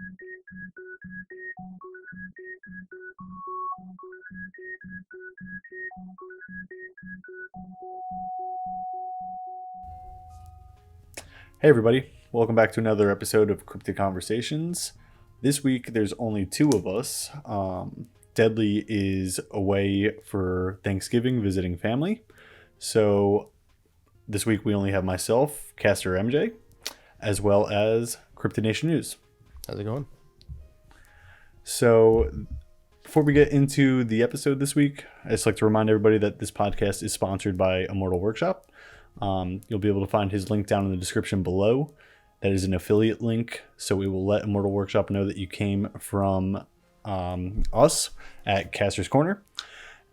Hey everybody, welcome back to another episode of Cryptid Conversations. This week there's only two of us. Deadly is away for Thanksgiving visiting family. So this week we only have myself, Caster MJ, as well as Cryptid Nation News. How's it going? So before we get into the episode this week, I just like to remind everybody that this podcast is sponsored by Immortal Workshop. You'll be able to find his link down in the description below. That is an affiliate link, so it will let Immortal Workshop know that you came from us at Caster's Corner.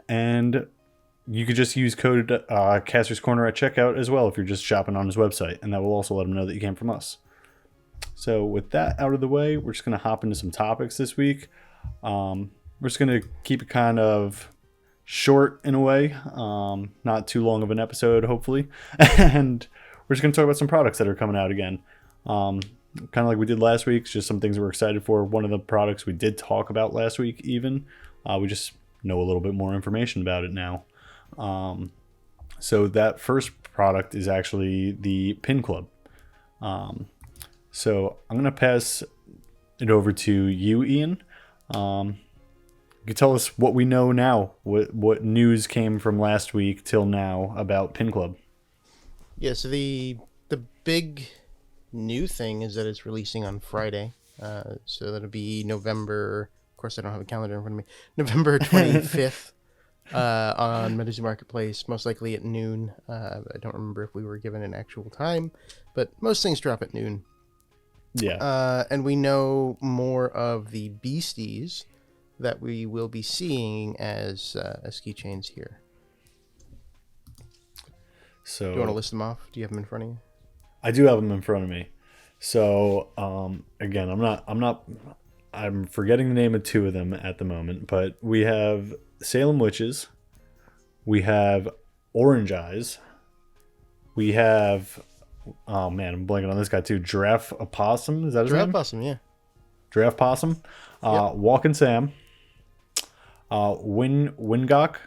And you could just use code Caster's Corner at checkout as well if you're just shopping on his website, and that will also let him know that you came from us. So with that out of the way, we're just going to hop into some topics this week. We're just going to keep it kind of short in a way, not too long of an episode, hopefully. And we're just going to talk about some products that are coming out again. Kind of like we did last week, just some things we're excited for. One of the products we did talk about last week even, we just know a little bit more information about it now. So that first product is actually the PinClub. So I'm going to pass it over to you, Ian. You tell us what we know now, what news came from last week till now about PinClub. Yeah, so the big new thing is that it's releasing on Friday. So that'll be November. Of course, I don't have a calendar in front of me. November 25th on Metazoo Marketplace, most likely at noon. I don't remember if we were given an actual time, but most things drop at noon. Yeah. And we know more of the beasties that we will be seeing as keychains here. So do you want to list them off? Do you have them in front of you? I do have them in front of me. So again, I'm forgetting the name of two of them at the moment, but we have Salem Witches, we have Orange Eyes, we have, oh man, I'm blanking on this guy too, Giraffe Opossum, is that his name? Giraffe Opossum, yeah. Giraffe Possum, Yep. Walkin' Sam, Wingok,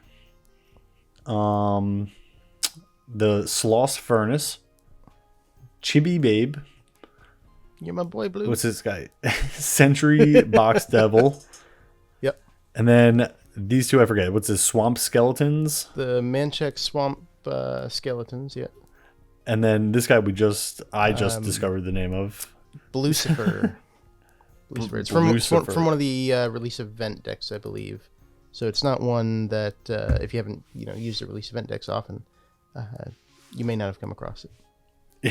the Sloss Furnace, Chibi Babe. You're my boy, Blue. What's this guy? Century Box Devil. Yep. And then these two I forget. What's this? Swamp Skeletons. The Manchek Swamp Skeletons, yeah. And then this guy I just discovered the name of. Lucifer. Lucifer. It's from one of the release event decks, I believe. So it's not one that if you haven't used the release event decks often, you may not have come across it.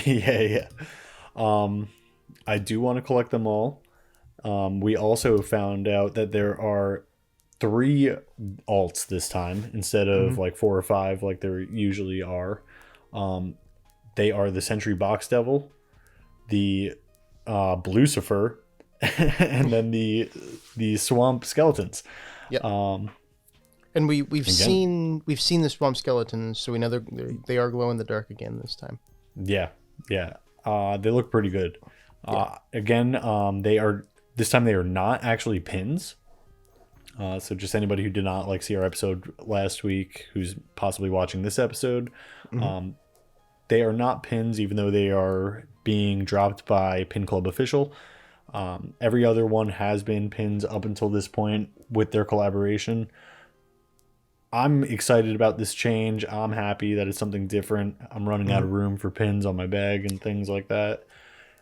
Yeah. I do want to collect them all. We also found out that there are 3 alts this time instead of like 4 or 5 like there usually are. They are the Century Box Devil, the Lucifer, and then the Swamp Skeletons. Yep. And we've seen the Swamp Skeletons, so we know they are glow in the dark again this time. Yeah. They look pretty good. Yeah. Again, this time they are not actually pins. So just anybody who did not see our episode last week, who's possibly watching this episode, they are not pins, even though they are being dropped by PinClub Official. Every other one has been pins up until this point with their collaboration. I'm excited about this change. I'm happy that it's something different. I'm running out of room for pins on my bag and things like that.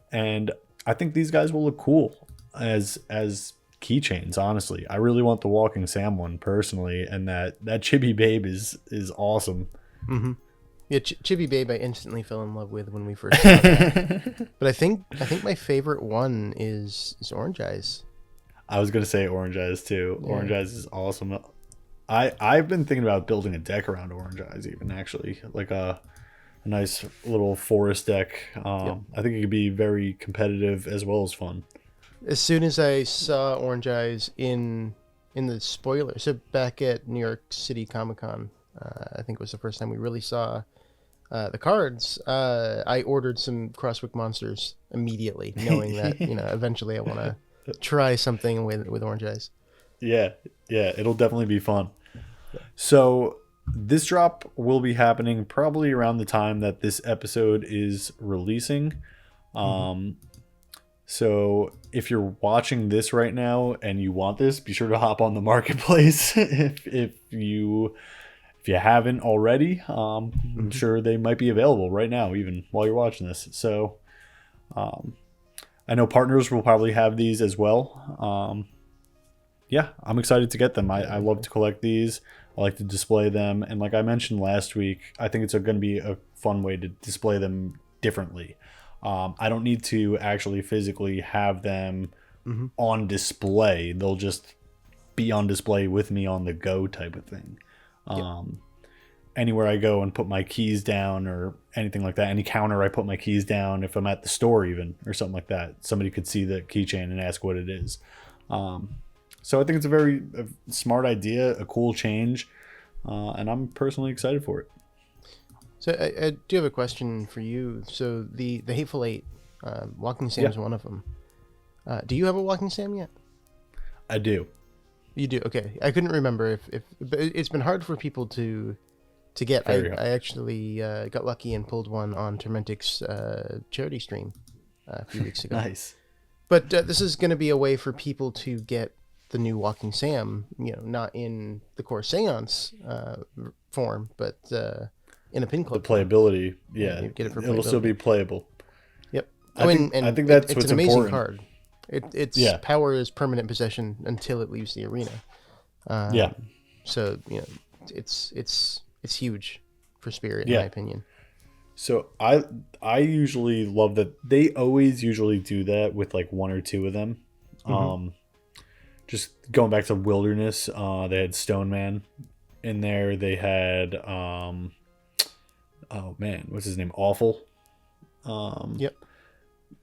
And I think these guys will look cool as keychains, honestly. I really want the Walking Sam one personally, and that Chibi Babe is awesome. Mm-hmm. Yeah, Chibi Babe I instantly fell in love with when we first saw that. But I think my favorite one is Orange Eyes. I was going to say Orange Eyes too. Yeah. Orange Eyes is awesome. I've been thinking about building a deck around Orange Eyes even, actually. Like a nice little forest deck. Yep. I think it could be very competitive as well as fun. As soon as I saw Orange Eyes in the spoiler, so back at New York City Comic Con, I think it was the first time we really saw the cards. I ordered some Crosswick monsters immediately, knowing that eventually I want to try something with orange eyes. Yeah, it'll definitely be fun. So this drop will be happening probably around the time that this episode is releasing. So if you're watching this right now and you want this, be sure to hop on the marketplace if you haven't already. I'm sure they might be available right now, even while you're watching this. So I know partners will probably have these as well. Yeah, I'm excited to get them. I love to collect these. I like to display them. And like I mentioned last week, I think it's going to be a fun way to display them differently. I don't need to actually physically have them on display. They'll just be on display with me on the go type of thing. Anywhere I go and put my keys down or anything like that, any counter I put my keys down, if I'm at the store even or something like that, somebody could see the keychain and ask what it is. So I think it's a very smart idea, a cool change, and I'm personally excited for it. So I do have a question for you. So the Hateful Eight, Walking Sam is one of them. Do you have a Walking Sam yet? I do. You do? Okay. I couldn't remember if but it's been hard for people to get. I actually got lucky and pulled one on Tormentic's charity stream a few weeks ago. Nice. But this is going to be a way for people to get the new Walking Sam, not in the core Seance form, but in a PinClub. The playability, yeah. Get it for It'll still be playable. Yep. I think that's it's what's an amazing important. card. Its power is permanent possession until it leaves the arena. So it's huge for Spirit in my opinion. So I usually love that they always usually do that with like one or two of them. Just going back to Wilderness, they had Stone Man in there. They had what's his name? Awful. Yep.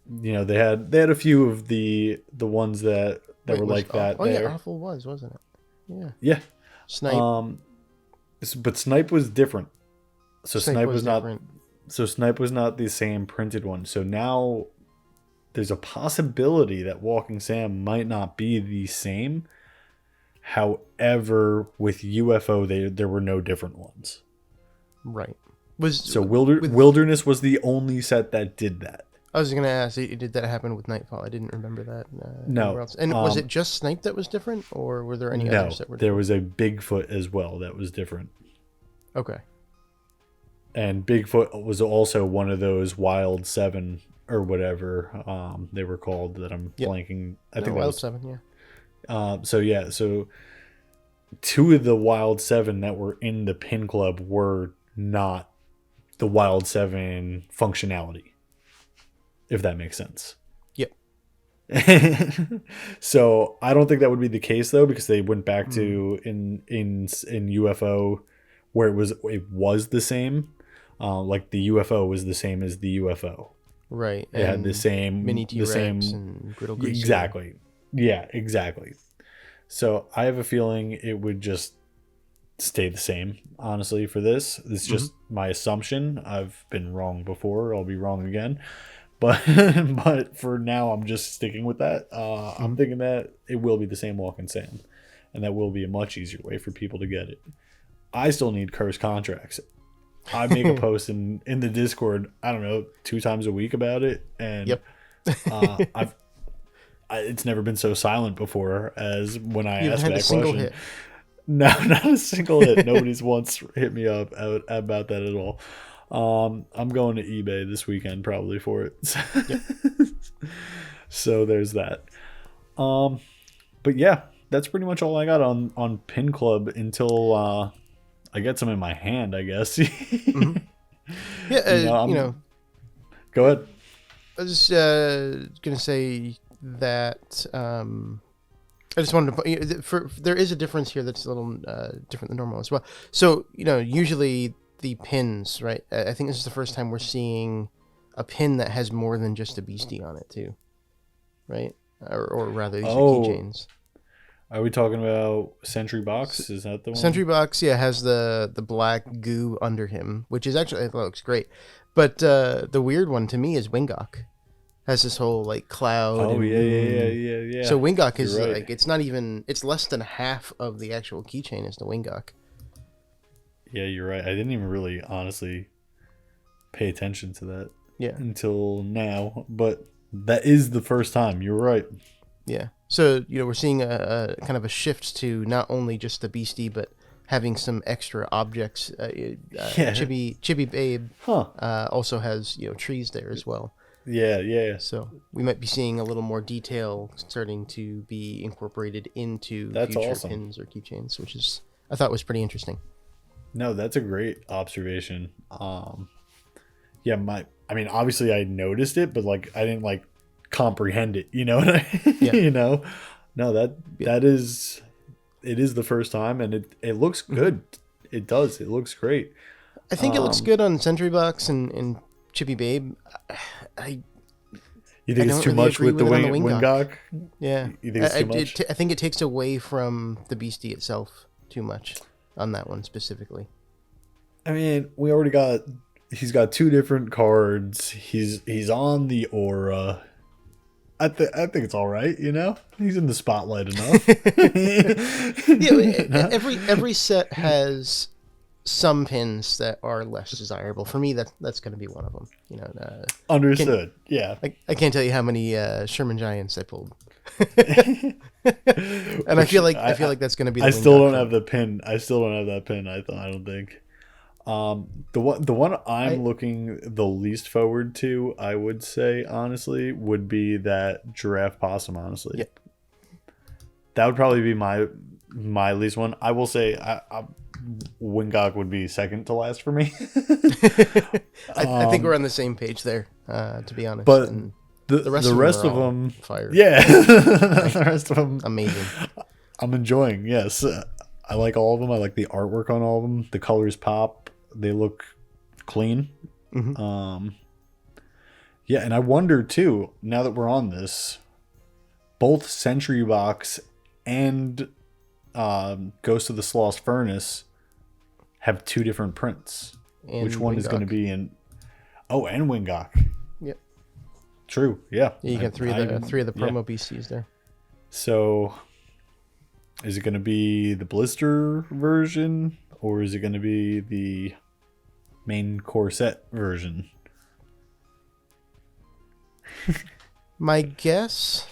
They had a few of the ones that were like that. Oh there. yeah, Awful wasn't it? Yeah. Yeah. Snipe. But Snipe was different. So Snipe was not. different. So Snipe was not the same printed one. So now there's a possibility that Walking Sam might not be the same. However, with UFO, there were no different ones. Right. Wilderness was the only set that did that. I was going to ask, did that happen with Nightfall? I didn't remember that. No. Else. And was it just Snipe that was different, or were there any others that were different? There was a Bigfoot as well that was different. Okay. And Bigfoot was also one of those Wild 7 or whatever they were called that I'm blanking. I think Wild was 7, yeah. So two of the Wild 7 that were in the PinClub were not the Wild 7 functionality, if that makes sense. Yep. So I don't think that would be the case though, because they went back to in UFO where it was the same. Like the UFO was the same as the UFO. Right. It had the same mini T-Rex and Griddle Greaser. Exactly. Yeah, exactly. So I have a feeling it would just stay the same, honestly, for this. It's just my assumption. I've been wrong before. I'll be wrong again. But for now, I'm just sticking with that. I'm thinking that it will be the same Walking Sam. And that will be a much easier way for people to get it. I still need cursed contracts. I make a post in the Discord, I don't know, 2 times a week about it. And it's never been so silent before as when I asked that question. Hit. No, not a single hit. Nobody's once hit me up about that at all. I'm going to eBay this weekend probably for it. So there's that. But yeah, that's pretty much all I got on PinClub until I get some in my hand, I guess. Yeah, Go ahead. I was just gonna say that I just wanted to there is a difference here that's a little different than normal as well. So usually the pins, right? I think this is the first time we're seeing a pin that has more than just a beastie on it too, right? Or rather, these are keychains. Are we talking about Sentry Box? Is that the one? Sentry Box, yeah, has the black goo under him, which is actually, it looks great. But the weird one to me is Wingok. has this whole like cloud. Oh, and yeah. So Wingok is You're right. like it's less than half of the actual keychain is the Wingok. Yeah, you're right. I didn't even really honestly pay attention to that until now, but that is the first time. You're right. Yeah. So, we're seeing a kind of a shift to not only just the beastie, but having some extra objects. Chibi Babe also has, trees there as well. Yeah. So we might be seeing a little more detail starting to be incorporated into future pins or keychains, which I thought was pretty interesting. No, that's a great observation. Yeah, obviously I noticed it, but like I didn't like comprehend it. You know what No, it is the first time, and it looks good. It does. It looks great. I think it looks good on Sentry Box and Chibi Babe. You think it's too much with the Wingok? Yeah. You think it's too much? I think it takes away from the beastie itself too much on that one specifically. I mean, he's got 2 different cards. He's on the aura. I think it's all right, He's in the spotlight enough. Every set has some pins that are less desirable. For me, that's going to be one of them. Understood. I can't tell you how many Sherman Giants I pulled, and I feel like that's going to be. I still don't have the pin. I still don't have that pin. I don't think. The one I'm looking the least forward to, I would say honestly, would be that giraffe possum. Honestly, yep. That would probably be my least one. I will say, Wingok would be second to last for me. I think we're on the same page there, to be honest. But and the rest of them, fire. Yeah, the rest of them, amazing. I'm enjoying. Yes, I like all of them. I like the artwork on all of them. The colors pop. They look clean. Mm-hmm. Yeah, and I wonder too, now that we're on this, both Sentry Box and Ghost of the Sloss Furnace have 2 different prints. And which one is going to be in? Oh, and Wingok. Yep. True. Yeah. You got three of the promo BCs there. So, is it going to be the blister version, or is it going to be the main core set version? My guess.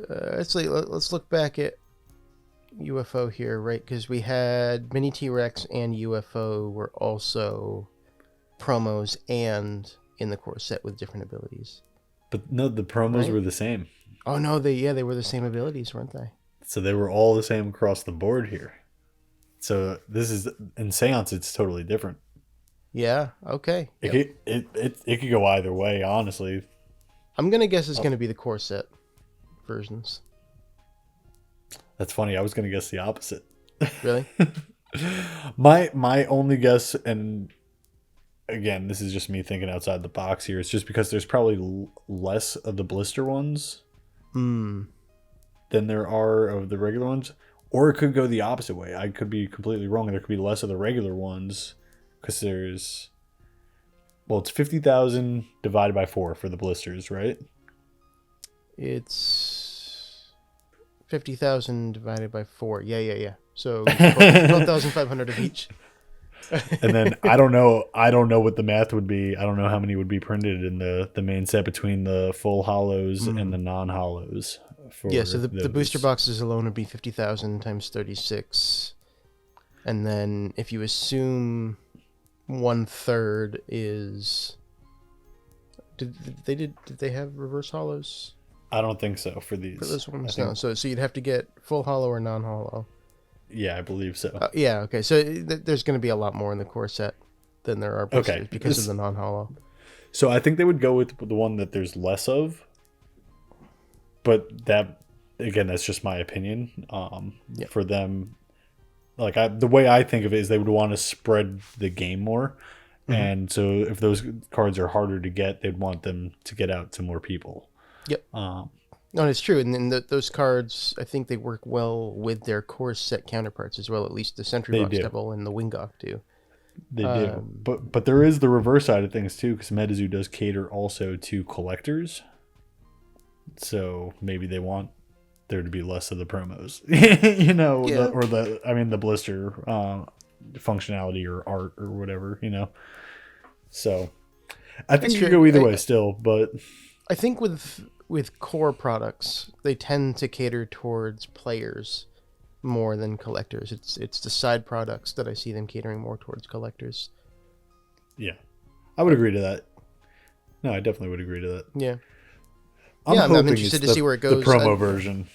Let's look back at UFO here, right? Because we had Mini T-Rex and UFO were also promos and in the core set with different abilities. But no, the promos were the same. Oh no, they were the same abilities, weren't they? So they were all the same across the board here. So this is in Seance, it's totally different. Yeah. Okay. It could go either way, honestly. I'm gonna guess it's gonna be the core set versions. That's funny. I was gonna guess the opposite. Really? My only guess, and again, this is just me thinking outside the box here. It's just because there's probably less of the blister ones than there are of the regular ones. Or it could go the opposite way. I could be completely wrong. There could be less of the regular ones because it's 50,000 divided by 4 for the blisters, right? It's 50,000 divided by 4. Yeah. So 12,500 of each. And then I don't know what the math would be. I don't know how many would be printed in the main set between the full hollows and the non-hollows. So the booster boxes alone would be 50,000 times 36. And then if you assume 1/3 is... Did they have reverse hollows? I don't think so for these. For this one? No. So you'd have to get full hollow or non-hollow. Yeah, I believe so. Okay. So there's going to be a lot more in the core set than there are boosters because of the non-hollow. So I think they would go with the one that there's less of. But that, again, that's just my opinion. For them, like the way I think of it is they would want to spread the game more. Mm-hmm. And so if those cards are harder to get, they'd want them to get out to more people. Yep. No, it's true. And then those cards, I think they work well with their core set counterparts as well. At least the Sentry Box Devil and the Wingok do. They do. But there is the reverse side of things too, because Metazoo does cater also to collectors. So maybe they want there to be less of the promos, the blister functionality or art or whatever, So I think you could go either way still, but I think with core products, they tend to cater towards players more than collectors. It's the side products that I see them catering more towards collectors. Yeah, I would agree to that. No, I definitely would agree to that. Yeah. I'm interested to see where it goes. The promo version.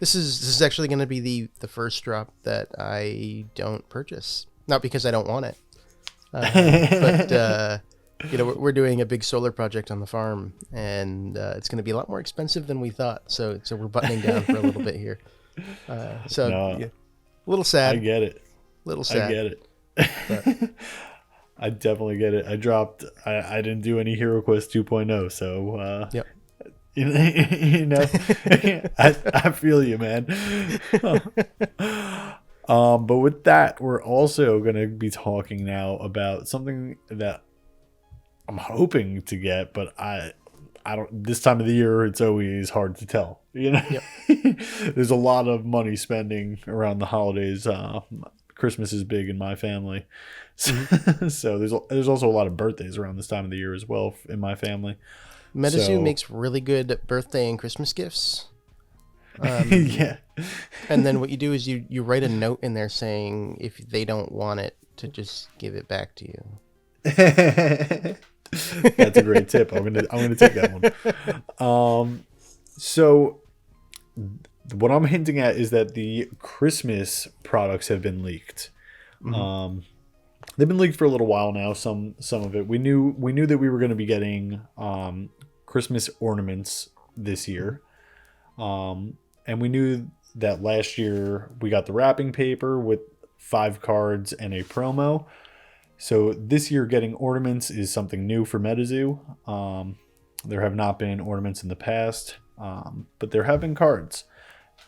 This is actually going to be the first drop that I don't purchase. Not because I don't want it, but we're doing a big solar project on the farm, and it's going to be a lot more expensive than we thought. So we're buttoning down for a little bit here. A little sad. I get it. Little sad. I get it. But, I definitely get it. I didn't do any Hero Quest 2.0, so yep. I feel you, man. But with that, we're also going to be talking now about something that I'm hoping to get, but I don't. This time of the year, it's always hard to tell. Yep. There's a lot of money spending around the holidays. Christmas is big in my family, so there's also a lot of birthdays around this time of the year as well in my family. Metazoo makes really good birthday and Christmas gifts. Yeah. And then what you do is you write a note in there saying if they don't want it, to just give it back to you. That's a great tip. I'm gonna take that one. So what I'm hinting at is that the Christmas products have been leaked. Mm-hmm. They've been leaked for a little while now. Some of it we knew that we were going to be getting Christmas ornaments this year, and we knew that last year we got the wrapping paper with 5 cards and a promo. So this year getting ornaments is something new for Metazoo. There have not been ornaments in the past, but there have been cards.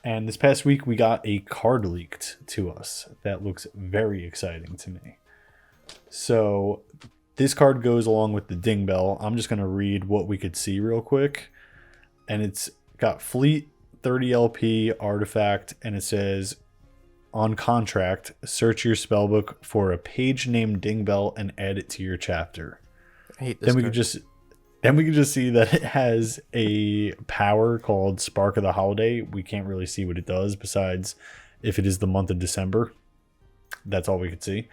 And this past week we got a card leaked to us that looks very exciting to me. So this card goes along with the ding bell. I'm just going to read what we could see real quick. And it's got Fleet, 30 LP, Artifact, and it says, on contract, search your spellbook for a page named Ding Bell and add it to your chapter. I hate this Then we could just see that it has a power called Spark of the Holiday. We can't really see what it does besides if it is the month of December. That's all we could see.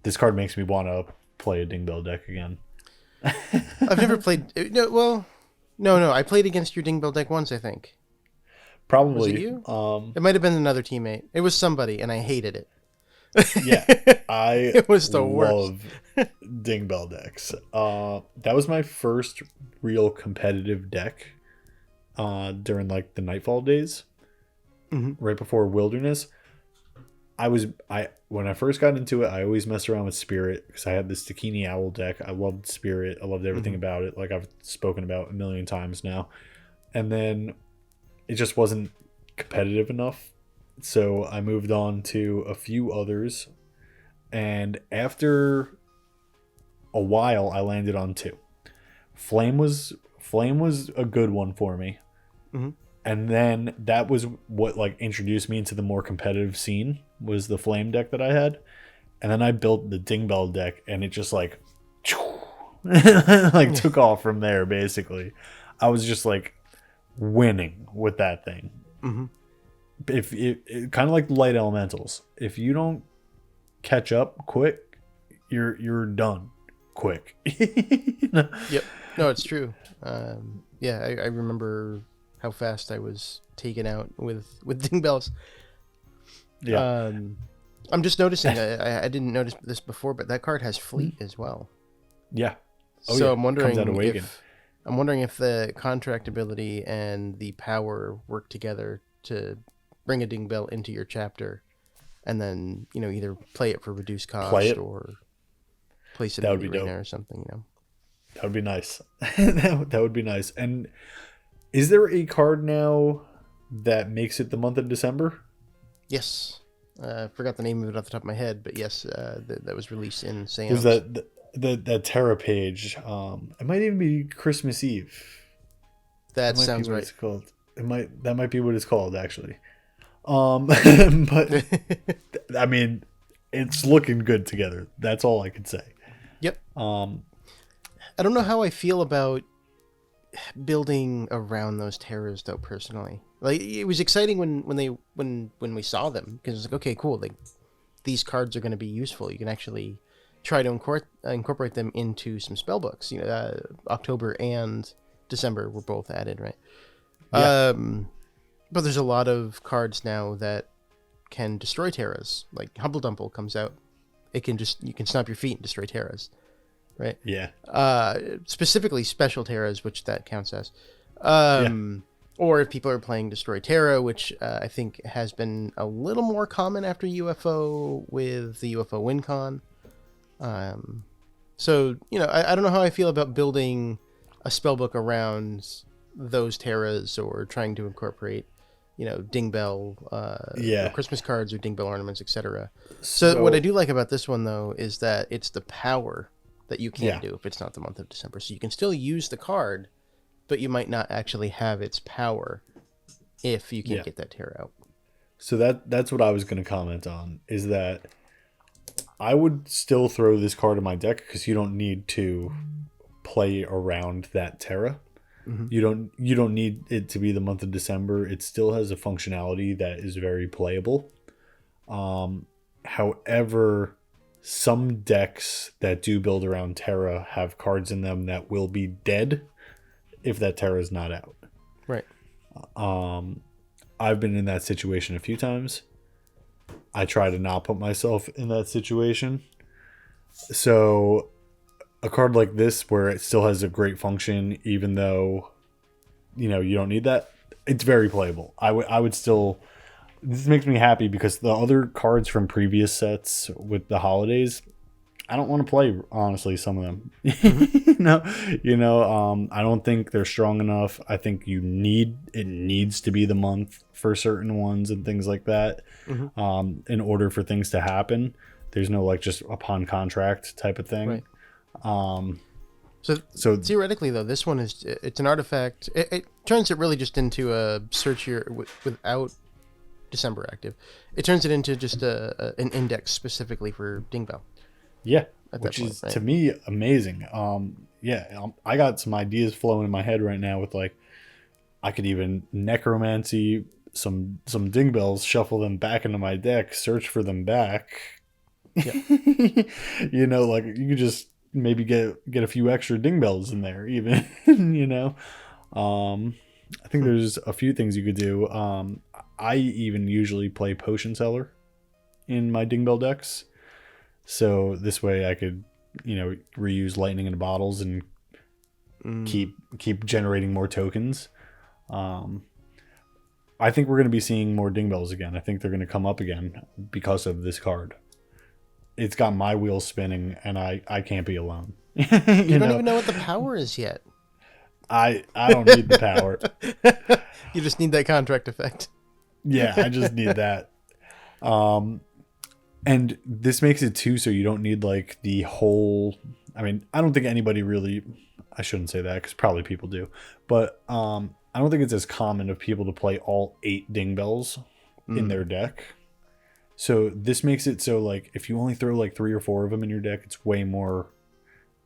This card makes me want to play a Ding Bell deck again. I've never played... No. I played against your Ding Bell deck once, I think. Probably. Was it you? It might have been another teammate. It was somebody, and I hated it. Yeah, it was the worst. Ding Bell decks. That was my first real competitive deck during like the Nightfall days, right before Wilderness. When I first got into it, I always messed around with Spirit because I had this Takini Owl deck. I loved Spirit. I loved everything about it, like I've spoken about a million times now. And then it just wasn't competitive enough. So I moved on to a few others. And after a while, I landed on 2. Flame was a good one for me. Mm-hmm. And then that was what like introduced me into the more competitive scene, was the Flame deck that I had. And then I built the Ding Bell deck, and it just like took off from there, basically. I was just like winning with that thing. Mm-hmm. If it kind of like light elementals, if you don't catch up quick, you're done quick. Yep. No, it's true. I remember how fast I was taken out with Ding Bells. Yeah. I'm just noticing. I didn't notice this before, but that card has Fleet as well. Yeah. So yeah. I'm wondering if the contract ability and the power work together to bring a Ding Bell into your chapter, and then either play it for reduced cost or place it in the arena or something. That would be nice. that would be nice. And is there a card now that makes it the month of December? Yes. Forgot the name of it off the top of my head, but yes, that was released in There's Seance. that Terra page. It might even be Christmas Eve. That Might sounds be what right. it's called. That might be what it's called actually. But I mean, it's looking good together. That's all I can say. Yep. Um, I don't know how I feel about building around those terrors though. Personally, like it was exciting when we saw them, because it's like, okay, cool. Like these cards are going to be useful. You can actually try to incorporate them into some spell books. October and December were both added, right? Yeah. But there's a lot of cards now that can destroy terras. Like Humble Dumple comes out, you can stomp your feet and destroy terras, right? Yeah. Specifically special terras, which that counts as. Yeah. Or if people are playing Destroy Terra, which I think has been a little more common after UFO with the UFO WinCon. So, I don't know how I feel about building a spellbook around those terras, or trying to incorporate, ding bell, or Christmas cards or ding bell ornaments, etc. So what I do like about this one, though, is that it's the power that you can't do if it's not the month of December. So you can still use the card, but you might not actually have its power if you can't get that terror out. So that's what I was going to comment on, is that I would still throw this card in my deck because you don't need to play around that Terra. Mm-hmm. You don't need it to be the month of December. It still has a functionality that is very playable. However, some decks that do build around Terra have cards in them that will be dead if that Terra is not out. Right. I've been in that situation a few times. I try to not put myself in that situation. So a card like this, where it still has a great function, even though, you don't need that, it's very playable. I would still, this makes me happy because the other cards from previous sets with the holidays, I don't want to play, honestly, some of them. I don't think they're strong enough. I think it needs to be the month for certain ones and things like that, in order for things to happen. There's no just upon contract type of thing. Right. So theoretically, though, this one it's an artifact. It turns it really just into a search here without December active. It turns it into just an index specifically for Dingbell. Yeah, which is, to me, amazing. I got some ideas flowing in my head right now with I could even necromancy some dingbells, shuffle them back into my deck, search for them back. Yeah. You could just maybe get a few extra dingbells in there even. I think there's a few things you could do. I even usually play Potion Seller in my dingbell decks. So this way I could, reuse lightning in bottles and keep generating more tokens. I think we're going to be seeing more dingbells again. I think they're going to come up again because of this card. It's got my wheels spinning, and I can't be alone. You don't even know what the power is yet. I don't need the power. You just need that contract effect. Yeah, I just need that. And this makes it too, so you don't need the whole. I mean, I don't think anybody really. I shouldn't say that because probably people do, but I don't think it's as common of people to play all 8 dingbells in their deck. So this makes it so if you only throw 3 or 4 of them in your deck, it's way more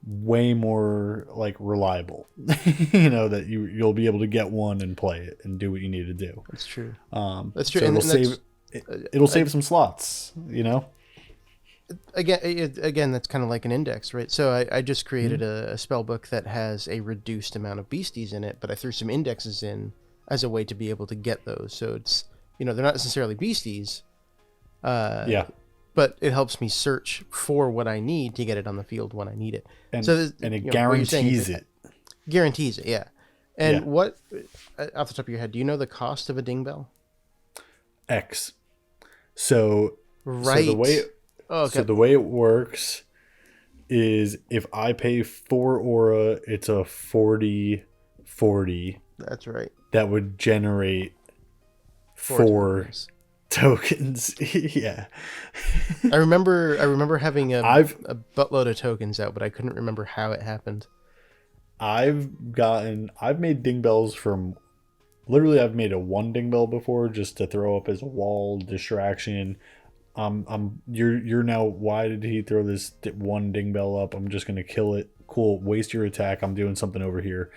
reliable. That you'll be able to get one and play it and do what you need to do. That's true. That's true. So it'll save some slots. Again, that's kind of like an index, right? So I just created a spell book that has a reduced amount of beasties in it, but I threw some indexes in as a way to be able to get those. So it's they're not necessarily beasties. But it helps me search for what I need to get it on the field when I need it. And it guarantees it. Guarantees it, yeah. And what, off the top of your head, do you know the cost of a dingbell? X. So, right. So the way it works is if I pay 4 aura, it's a 40. That's right. That would generate 4 tokens. Yeah. I remember having a I've buttload of tokens out, but I couldn't remember how it happened. I've made ding bells from literally I've made a one ding bell before just to throw up as a wall distraction. You're now, why did he throw this one ding bell up? I'm just gonna kill it. Cool, waste your attack. I'm doing something over here.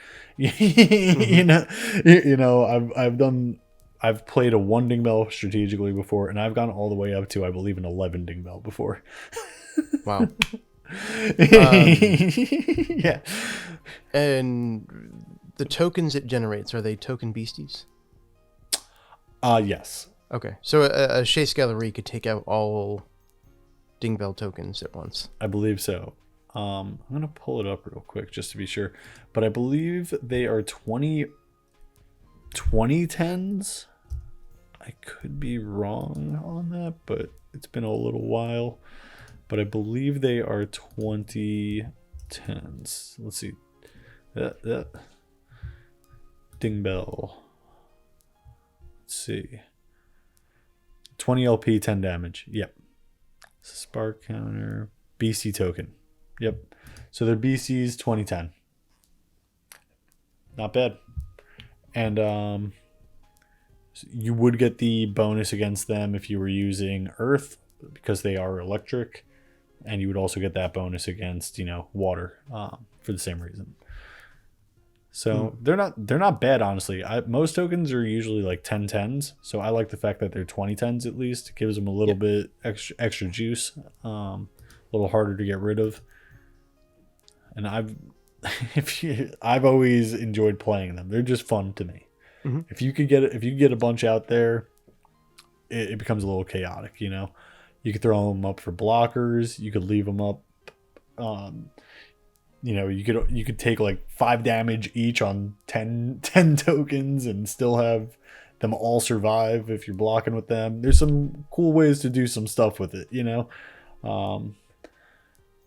I've played a one ding bell strategically before, and I've gone all the way up to, I believe, an 11 ding bell before. Wow. Yeah. And the tokens it generates, are they token beasties? Yes. Okay, so a Chase Gallery could take out all Dingbell tokens at once. I believe so. I'm going to pull it up real quick just to be sure. But I believe they are 2010s. I could be wrong on that, but it's been a little while. But I believe they are 2010s. Let's see. Dingbell. Let's see. 20 LP, 10 damage. Yep. Spark counter. BC token. Yep. So they're BCs 2010. Not bad. And you would get the bonus against them if you were using Earth, because they are electric. And you would also get that bonus against, water, for the same reason. So they're not bad, honestly. Most tokens are usually like 10/10s, so I like the fact that they're 20/10s at least. It gives them a little bit extra juice, a little harder to get rid of. And I've always enjoyed playing them. They're just fun to me. Mm-hmm. If you could get a bunch out there, it becomes a little chaotic. You could throw them up for blockers. You could leave them up. You could take like 5 damage each on 10 tokens and still have them all survive if you're blocking with them. There's some cool ways to do some stuff with it,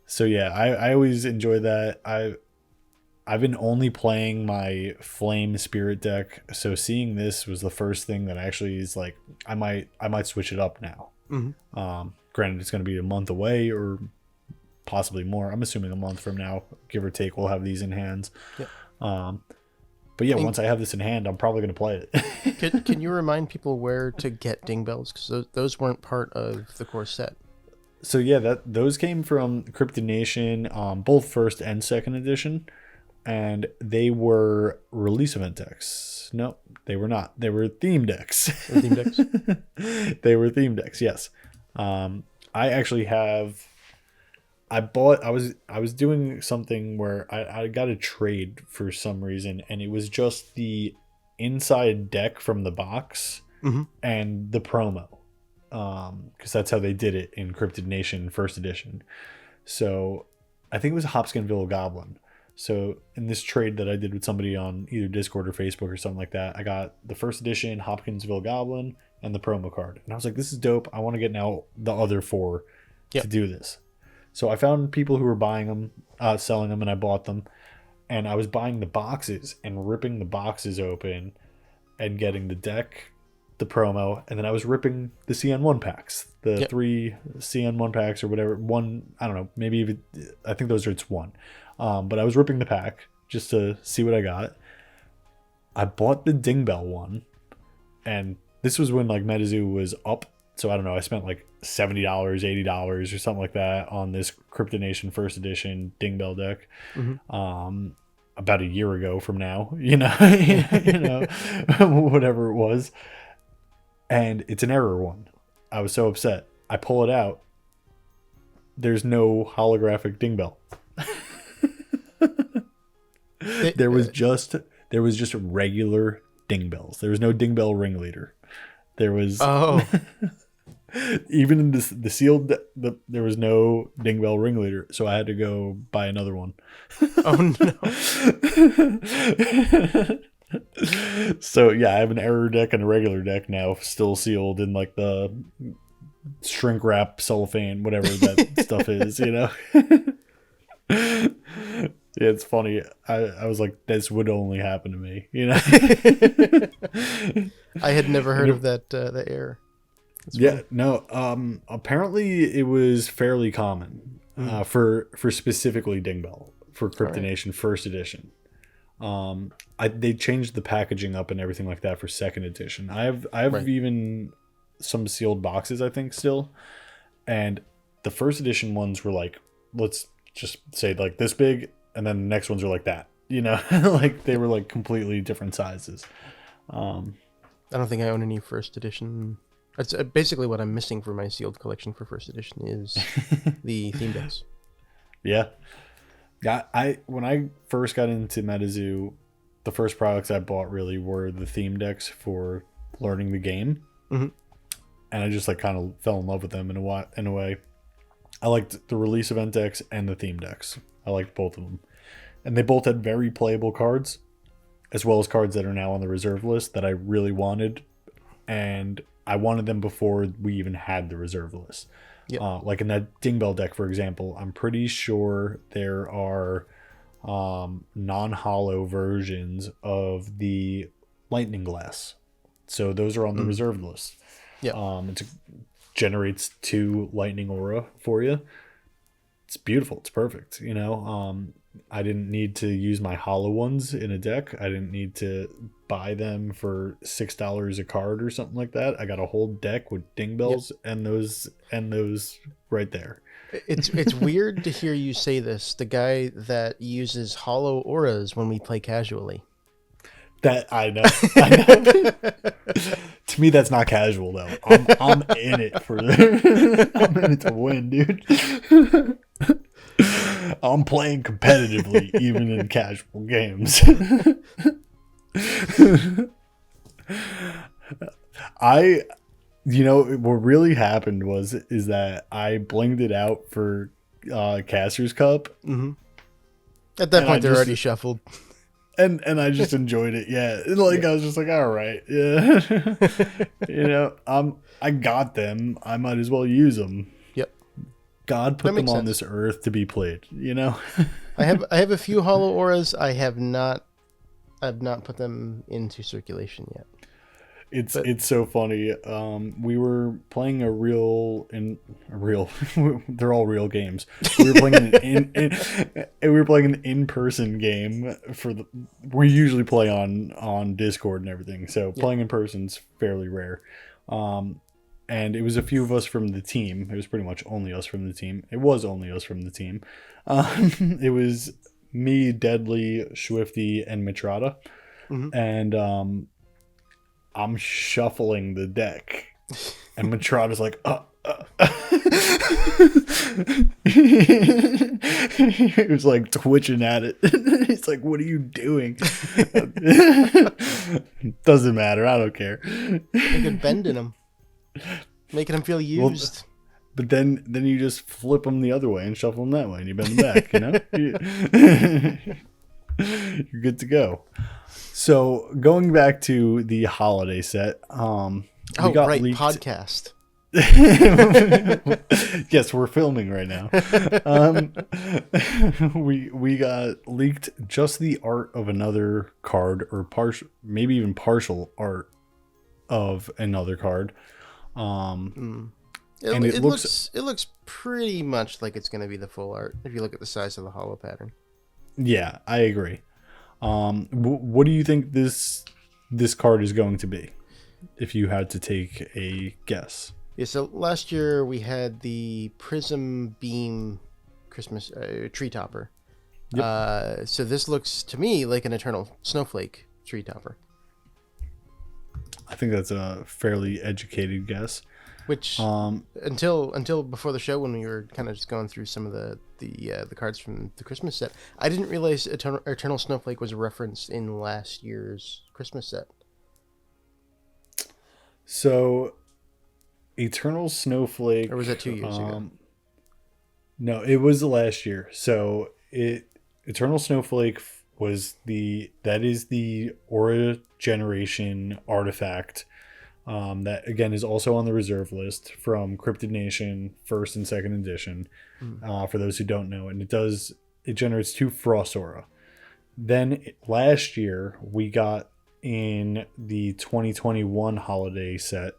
So yeah, I always enjoy that. I've been only playing my Flame Spirit deck, so seeing this was the first thing that actually is like, I might switch it up now. Mm-hmm. Granted, it's going to be a month away or possibly more. I'm assuming a month from now, give or take, we'll have these in hands. Yeah. But yeah, once I have this in hand, I'm probably going to play it. Can you remind people where to get ding bells? Because those weren't part of the core set. So yeah, those came from Cryptid Nation, both first and second edition, and they were release event decks. No, they were not. They were theme decks. They were theme decks. Yes. I actually have. I was doing something where I got a trade for some reason, and it was just the inside deck from the box and the promo, because that's how they did it in Cryptid Nation first edition. So I think it was Hopkinsville Goblin. So in this trade that I did with somebody on either Discord or Facebook or something like that, I got the first edition Hopkinsville Goblin and the promo card, and I was like, this is dope. I want to get now the other 4 to do this. So I found people who were buying them, selling them, and I bought them. And I was buying the boxes and ripping the boxes open and getting the deck, the promo, and then I was ripping the CN1 packs, the 3 CN1 packs or whatever. One, I don't know, maybe even, I think it's 1. But I was ripping the pack just to see what I got. I bought the Dingbell one, and this was when like Metazoo was up. So I don't know, I spent like $70, $80 or something like that on this Cryptid Nation first edition Dingbell deck. About a year ago from now, whatever it was. And it's an error one. I was so upset. I pull it out. There's no holographic Dingbell. There was just regular Dingbells. There was no Dingbell ringleader. There was even in the sealed there was no Dingbell ringleader, so I had to go buy another one. Oh no. So yeah, I have an error deck and a regular deck now, still sealed in like the shrink wrap cellophane, whatever that stuff is, Yeah, it's funny. I was like, this would only happen to me, I had never heard of that error. Yeah, no. Apparently it was fairly common for specifically Dingbell for Cryptid Nation First Edition. They changed the packaging up and everything like that for Second Edition. I have even some sealed boxes, I think, still, and the First Edition ones were like, let's just say like this big, and then the next ones are like that. You know, like they were like completely different sizes. I don't think I own any First Edition. That's basically what I'm missing for my sealed collection for First Edition is the theme decks. Yeah. When I first got into Metazoo, the first products I bought really were the theme decks for learning the game, and I just like kind of fell in love with them in a way. I liked the release event decks and the theme decks. I liked both of them, and they both had very playable cards, as well as cards that are now on the reserve list that I really wanted, and I wanted them before we even had the reserve list. Yep. Like in that Dingbell deck, for example, I'm pretty sure there are non-hollow versions of the Lightning Glass. So those are on the reserve list. Yeah. It generates 2 lightning aura for you. It's beautiful. It's perfect. You know, I didn't need to use my hollow ones in a deck. I didn't need to buy them for $6 a card or something like that. I got a whole deck with Dingbells and those right there. It's weird to hear you say this. The guy that uses hollow auras when we play casually. That I know. To me, that's not casual though. I'm in it for. I'm in it to win, dude. I'm playing competitively, even in casual games. What really happened is that I blinged it out for Caster's Cup. Mm-hmm. At that point, they're already shuffled. And I just enjoyed it. Yeah. I was just like, all right. Yeah. I got them. I might as well use them. Yep. God put them on this earth to be played, I have a few hollow auras. I've not put them into circulation yet. It's so funny. We were playing they're all real games. We were playing an in-person game we usually play on Discord and everything. So playing in person's fairly rare. And it was a few of us from the team. It was pretty much only us from the team. It was only us from the team. It was me, Deadly, Swifty, and Mitrata. And I'm shuffling the deck, and Mitrata's like, he was like twitching at it. He's like, "What are you doing?" Doesn't matter. I don't care. They could bend in him, making him feel used. But then you just flip them the other way and shuffle them that way, and you bend them back. You're good to go. So going back to the holiday set, we got leaked. Podcast. Yes, we're filming right now. We got leaked just the art of another card, or maybe even partial art of another card. It looks pretty much like it's going to be the full art if you look at the size of the hollow pattern. Yeah, I agree. What do you think this card is going to be, if you had to take a guess? Yeah, so last year we had the Prism Beam Christmas tree topper. Yep. So this looks to me like an Eternal Snowflake tree topper. I think that's a fairly educated guess. Which until before the show, when we were kind of just going through some of the cards from the Christmas set, I didn't realize Eternal Snowflake was referenced in last year's Christmas set. So, Eternal Snowflake, or was that 2 years ago? No, it was the last year. So Eternal Snowflake that is the Aura Generation artifact. That again is also on the reserve list from Cryptid Nation First and Second Edition. For those who don't know, and it generates 2 Frost Aura. Then last year we got in the 2021 holiday set,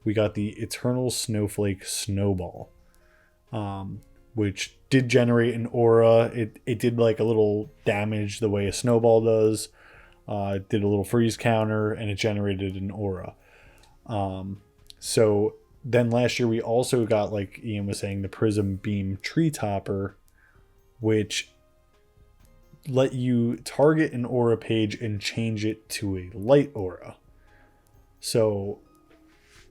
we got the Eternal Snowflake Snowball, which did generate an aura. It did like a little damage the way a snowball does. It did a little freeze counter, and it generated an aura. So then last year we also got, like Ian was saying, the Prism Beam Tree Topper, which let you target an aura page and change it to a light aura. So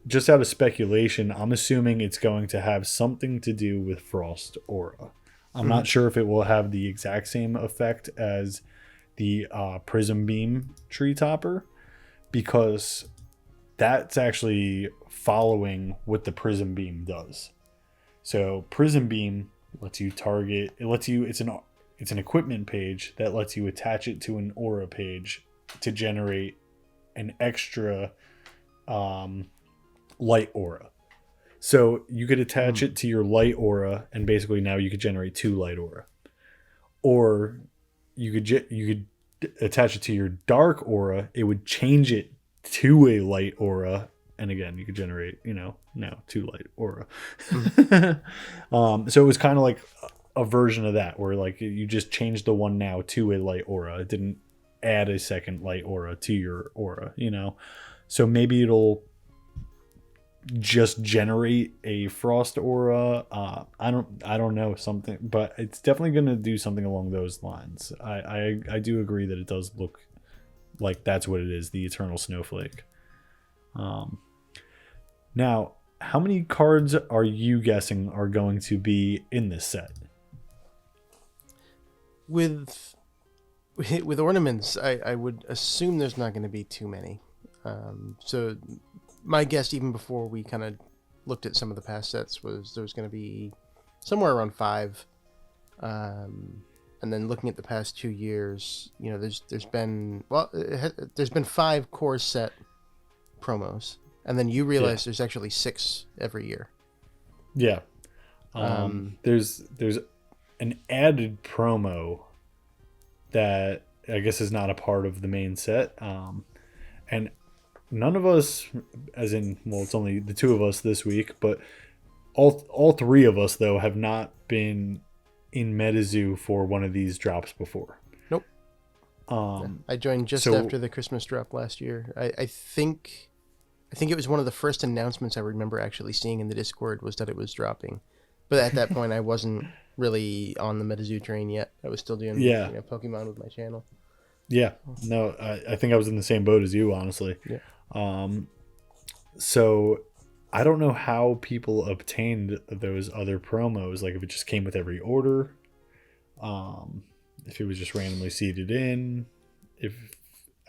just out of speculation, I'm assuming it's going to have something to do with Frost Aura. I'm not sure if it will have the exact same effect as the Prism Beam Tree Topper, because that's actually following what the Prism Beam does. So Prism Beam lets you target. It's an equipment page that lets you attach it to an aura page to generate an extra light aura. So you could attach it to your light aura, and basically now you could generate 2 light aura. Or you could attach it to your dark aura. It would change it to a light aura, and again you could generate now 2 light aura. So it was kind of like a version of that, where like you just changed the one now to a light aura. It didn't add a second light aura to your aura, so maybe it'll just generate a Frost aura. I don't know, something, but it's definitely going to do something along those lines. I do agree that it does look like that's what it is, the Eternal Snowflake. Now, how many cards are you guessing are going to be in this set? With ornaments, I would assume there's not going to be too many. So my guess, even before we kind of looked at some of the past sets, was there was going to be somewhere around 5. And then looking at the past 2 years, there's been 5 core set promos, and then you realize there's actually 6 every year. Yeah. There's an added promo that I guess is not a part of the main set, and none of us, as in, well, it's only the 2 of us this week, but all 3 of us though have not been in Metazoo for one of these drops before. Nope. I joined just after the Christmas drop last year. I think it was one of the first announcements I remember actually seeing in the Discord was that it was dropping. But at that point, I wasn't really on the Metazoo train yet. I was still doing Pokemon with my channel. Yeah. No, I think I was in the same boat as you, honestly. Yeah. So I don't know how people obtained those other promos, like if it just came with every order, if it was just randomly seeded in, if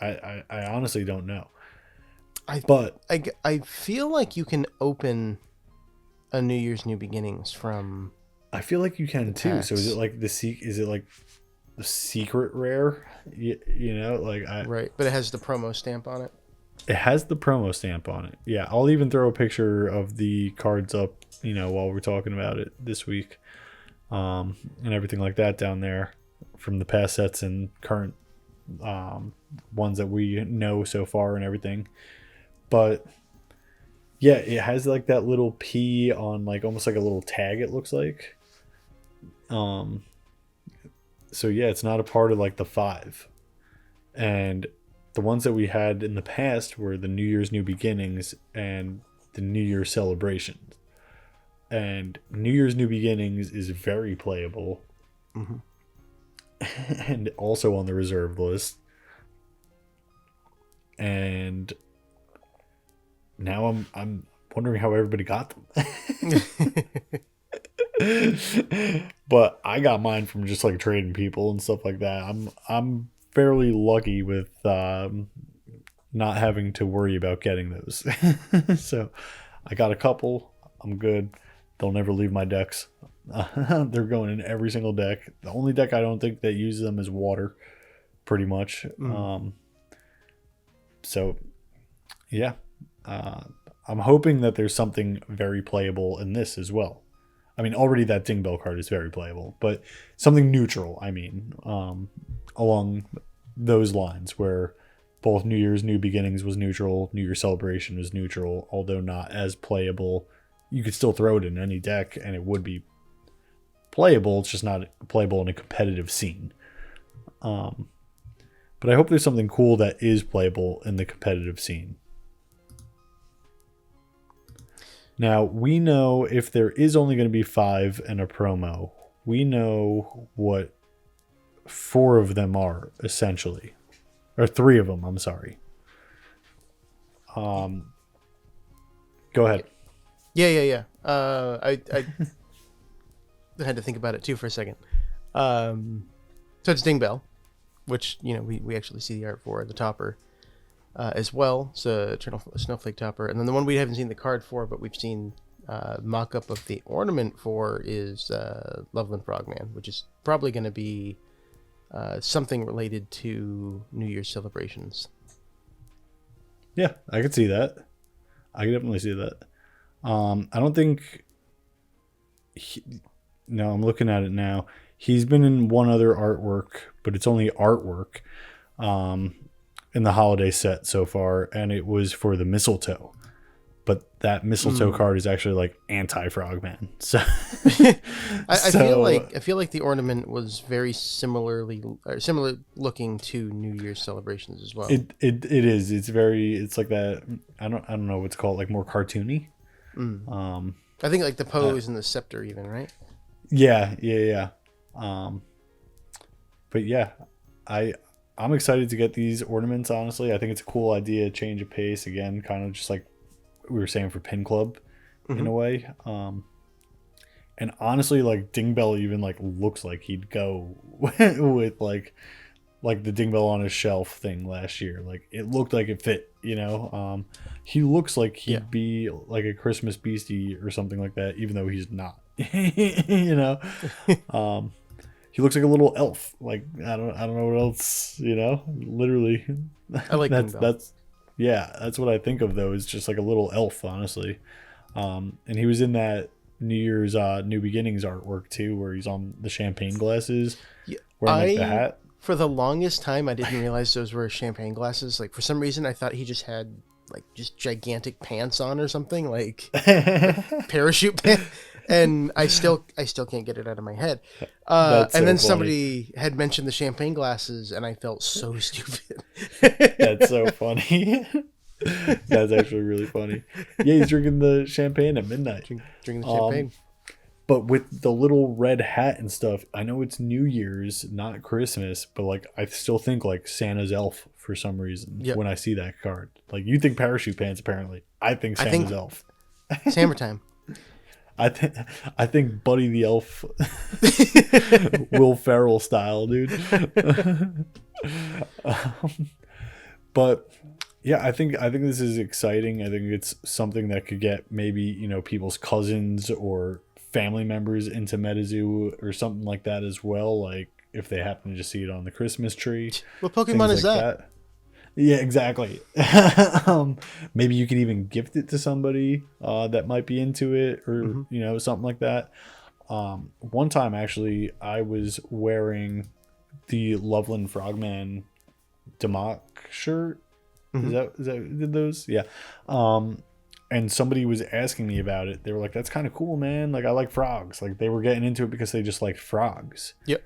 I honestly don't know. I feel like you can open a New Year's New Beginnings from. I feel like you can too. Packs. So is it like the secret rare? Right, but it has the promo stamp on it. It has the promo stamp on it. Yeah, I'll even throw a picture of the cards up, while we're talking about it this week, and everything like that down there from the past sets and current ones that we know so far and everything. But yeah, it has like that little P on, like almost like a little tag, it looks like. So yeah, it's not a part of like the 5. And the ones that we had in the past were the New Year's New Beginnings and the New Year's Celebrations. And New Year's New Beginnings is very playable. Mm-hmm. And also on the reserve list. And now I'm wondering how everybody got them. But I got mine from just like trading people and stuff like that. I'm fairly lucky with not having to worry about getting those. So I got a couple. I'm good. They'll never leave my decks. They're going in every single deck. The only deck I don't think that uses them is water, pretty much. So yeah, I'm hoping that there's something very playable in this as well. I mean, already that Ding Bell card is very playable, but something neutral, along those lines where both New Year's New Beginnings was neutral, New Year's Celebration was neutral, although not as playable. You could still throw it in any deck and it would be playable. It's just not playable in a competitive scene. But I hope there's something cool that is playable in the competitive scene. Now, we know if there is only going to be 5 and a promo, we know what 4 of them are, essentially. Or 3 of them, I'm sorry. Go ahead. Yeah. I had to think about it too for a second. So it's Dingbell, which, you know, we actually see the art for, the topper as well. So Eternal Snowflake topper. And then the one we haven't seen the card for, but we've seen mock-up of the ornament for is Loveland Frogman, which is probably going to be something related to New Year's celebrations. Yeah, I could see that. I could definitely see that. I don't think... No, I'm looking at it now. He's been in one other artwork, but it's only artwork in the holiday set so far, and it was for the Mistletoe. But that Mistletoe card is actually like anti-Frogman. So I feel like the ornament was very similar looking to New Year's celebrations as well. It is. It's like that. I don't know what's called, like more cartoony. I think like the pose and the scepter even, right? Yeah. But yeah, I'm excited to get these ornaments, honestly. I think it's a cool idea, change of pace, again, kind of just like we were saying for PinClub in a way. And honestly, like Dingbell even like looks like he'd go with like the Dingbell on his shelf thing last year. Like it looked like it fit, you know. He looks like he'd be like a Christmas beastie or something like that, even though he's not. You know. He looks like a little elf. Like I don't know what else, you know. Literally, I like that's Dingbell. that's what I think of though. Is just like a little elf, honestly. And he was in that New Year's New Beginnings artwork too, where he's on the champagne glasses, wearing like the hat. For the longest time, I didn't realize those were champagne glasses. Like for some reason, I thought he just had like just gigantic pants on or something, like parachute pants. And I still can't get it out of my head. And then funny. Somebody had mentioned the champagne glasses, and I felt so stupid. That's so funny. That's actually really funny. Yeah, he's drinking the champagne at midnight. Drinking the champagne. But with the little red hat and stuff, I know it's New Year's, not Christmas, but like I still think like Santa's elf for some reason when I see that card. Like you think parachute pants, apparently. I think Santa's elf. Summertime. I think Buddy the Elf, Will Ferrell style, dude. But yeah, I think this is exciting. I think it's something that could get maybe, you know, people's cousins or family members into Metazoo or something like that as well. Like if they happen to just see it on the Christmas tree. What Pokemon is like that? Yeah, exactly. Maybe you can even gift it to somebody that might be into it, or you know, something like that. One time actually, I was wearing the Loveland Frogman Democ shirt. Is that did those? Yeah. And somebody was asking me about it. They were like, "That's kind of cool, man. Like I like frogs." Like they were getting into it because they just liked frogs. Yep.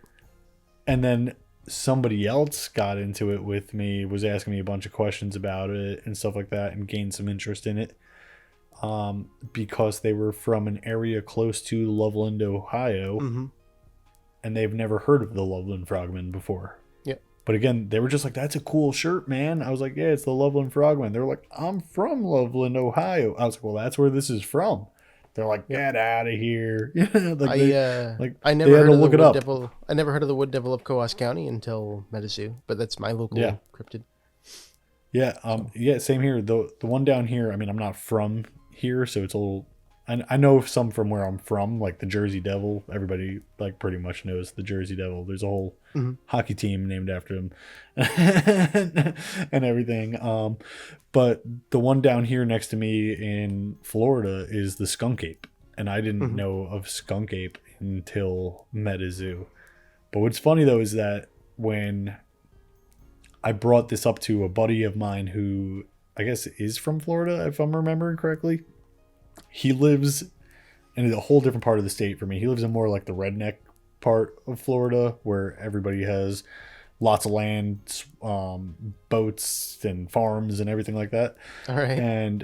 And then somebody else got into it with me, was asking me a bunch of questions about it and stuff like that, and gained some interest in it because they were from an area close to Loveland, Ohio, and they've never heard of the Loveland Frogman before. Yep. But again, they were just like, "That's a cool shirt, man." I was like, "Yeah, it's the Loveland Frogman." They were like, "I'm from Loveland, Ohio." I was like, "Well, that's where this is from." They're like, "Get out of here!" I never heard of the Wood Devil. I never heard of the Wood Devil of Coos County until Metazoo, but that's my local cryptid. Yeah, yeah, same here. The one down here. I mean, I'm not from here, so it's a little. I know some from where I'm from, like the Jersey Devil. Everybody like pretty much knows the Jersey Devil. There's a whole hockey team named after him, and everything. But the one down here next to me in Florida is the skunk ape, and I didn't know of skunk ape until Metazoo. But what's funny though is that when I brought this up to a buddy of mine who I guess is from Florida, if I'm remembering correctly. He lives in a whole different part of the state for me. He lives in more like the redneck part of Florida where everybody has lots of land, boats and farms and everything like that. All right.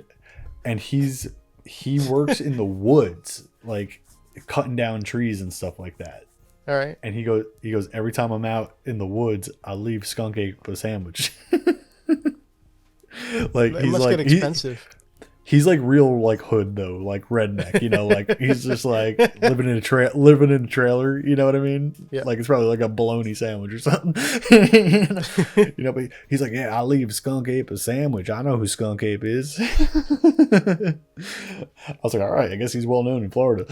And he works in the woods, like cutting down trees and stuff like that. All right. And he goes, every time I'm out in the woods, I leave skunk ape a sandwich. Like It must get expensive. He's like real like hood though, like redneck, you know, like he's just like living in a trailer, you know what I mean? Yeah. Like it's probably like a bologna sandwich or something. You know, but he's like, yeah, I leave skunk ape a sandwich. I know who skunk ape is. I was like, all right, I guess he's well known in Florida.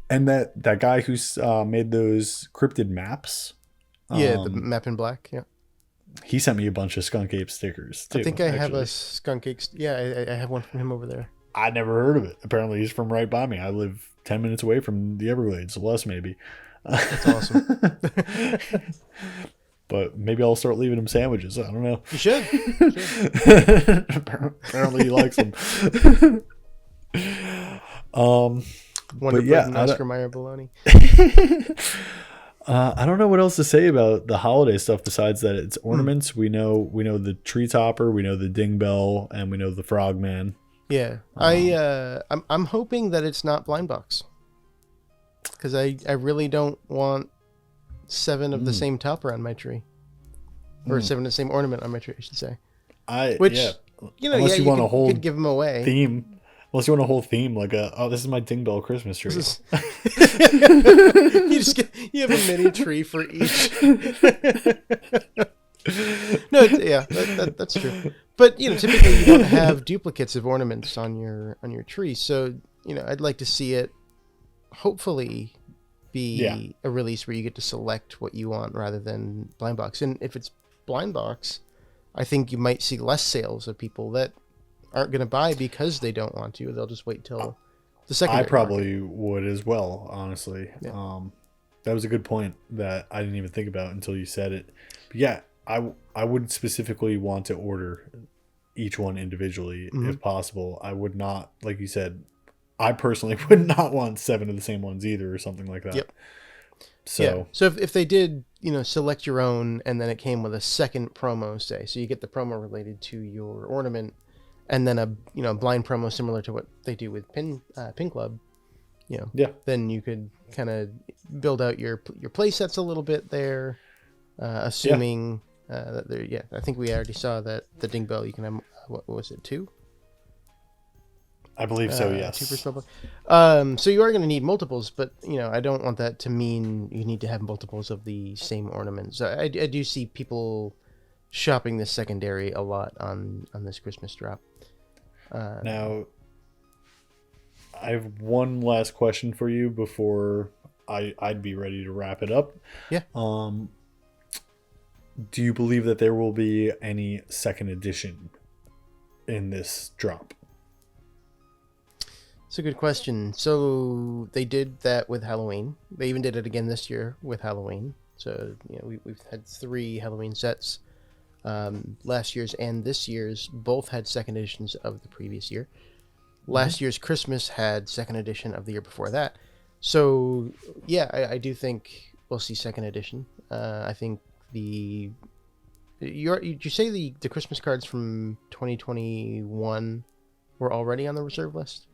And that guy who's made those cryptid maps. Yeah, the map in black. Yeah. He sent me a bunch of skunk ape stickers too. I think I have a skunk ape. Yeah, I have one from him over there. I never heard of it. Apparently, he's from right by me. I live 10 minutes away from the Everglades, less maybe. That's awesome. But maybe I'll start leaving him sandwiches. I don't know. You should. Apparently, he likes them. Wonder but yeah, Oscar Mayer bologna. I don't know what else to say about the holiday stuff besides that it's ornaments. We know the tree topper, we know the ding bell, and we know the frogman. Yeah, I'm hoping that it's not blind box, because I really don't want 7 of the same topper on my tree, or 7 of the same ornament on my tree, I should say. Unless you want a whole could give them away theme. Unless you want a whole theme, like this is my ding bell Christmas tree. You have a mini tree for each. No, that's true. But typically you don't have duplicates of ornaments on your tree, so I'd like to see it hopefully be a release where you get to select what you want rather than blind box. And if it's blind box, I think you might see less sales of people that aren't going to buy because they don't want to. They'll just wait till the second. I probably would as well, honestly. Yeah. That was a good point that I didn't even think about until you said it. But yeah, I would specifically want to order each one individually if possible. I would not, like you said, I personally would not want 7 of the same ones either or something like that. Yep. So if they did, select your own and then it came with a second promo, say, so you get the promo related to your ornament, and then a blind promo similar to what they do with PinClub, then you could kind of build out your play sets a little bit there, assuming that there. I think we already saw that the ding bell you can have. What was it, 2? I believe so. Yes. 2 per spell. So you are going to need multiples, but I don't want that to mean you need to have multiples of the same ornaments. I do see people shopping this secondary a lot on this Christmas drop. Now, I have one last question for you before I'd be ready to wrap it up. Yeah. Do you believe that there will be any second edition in this drop? It's a good question. So they did that with Halloween. They even did it again this year with Halloween. So we've had 3 Halloween sets. Last year's and this year's both had second editions of the previous year. Last year's Christmas had second edition of the year before that. So yeah, I do think we'll see second edition. I think did you say the Christmas cards from 2021 were already on the reserve list?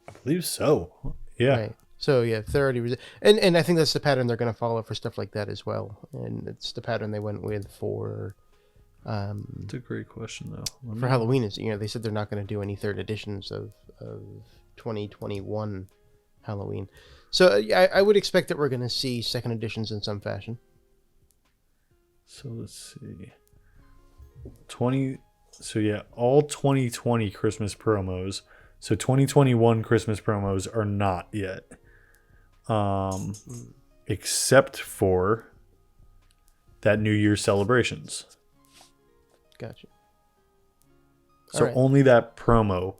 I believe so. Yeah. Right. So yeah, if they're already and I think that's the pattern they're going to follow for stuff like that as well. And it's the pattern they went with for. It's a great question though. For Halloween, is they said they're not going to do any third editions of 2021 Halloween. So I would expect that we're going to see second editions in some fashion. So let's see. So yeah, all 2020 Christmas promos. So 2021 Christmas promos are not yet. Except for that New Year's celebrations. Gotcha. So only that promo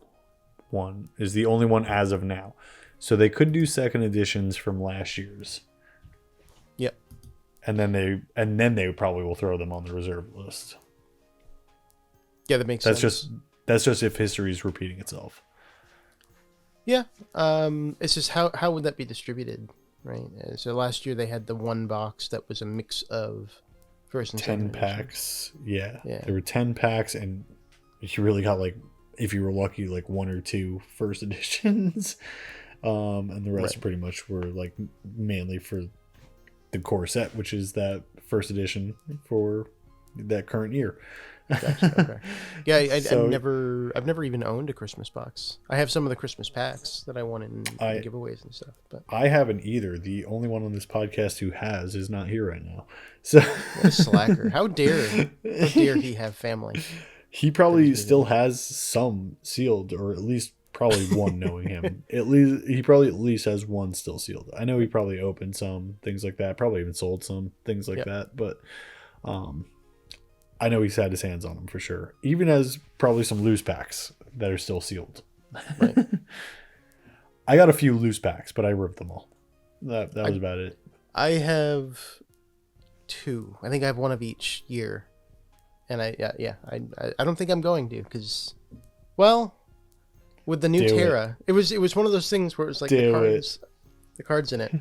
one is the only one as of now. So they could do second editions from last year's. and then they probably will throw them on the reserve list. Yeah, that makes sense. That's just if history is repeating itself. Yeah. It's just how would that be distributed, right? So last year they had the one box that was a mix of first and 10 second packs. Yeah. Yeah. There were 10 packs, and you really got like, if you were lucky, like 1 or 2 first editions. And the rest pretty much were like mainly for the core set, which is that first edition for that current year. Gotcha. Okay. Yeah, I've never even owned a Christmas box. I have some of the Christmas packs that I won in giveaways and stuff, but I haven't either. The only one on this podcast who has is not here right now. So what a slacker! How dare he have family? He probably still has some sealed, or at least probably one. Knowing him, he probably at least has one still sealed. I know he probably opened some things like that. Probably even sold some things like that, but I know he's had his hands on them for sure. Even as probably some loose packs that are still sealed. Right. I got a few loose packs, but I ripped them all. That was about it. I have 2. I think I have one of each year, and I don't think I'm going to, because, well, with the new Terra, it was one of those things where it was like the cards in it.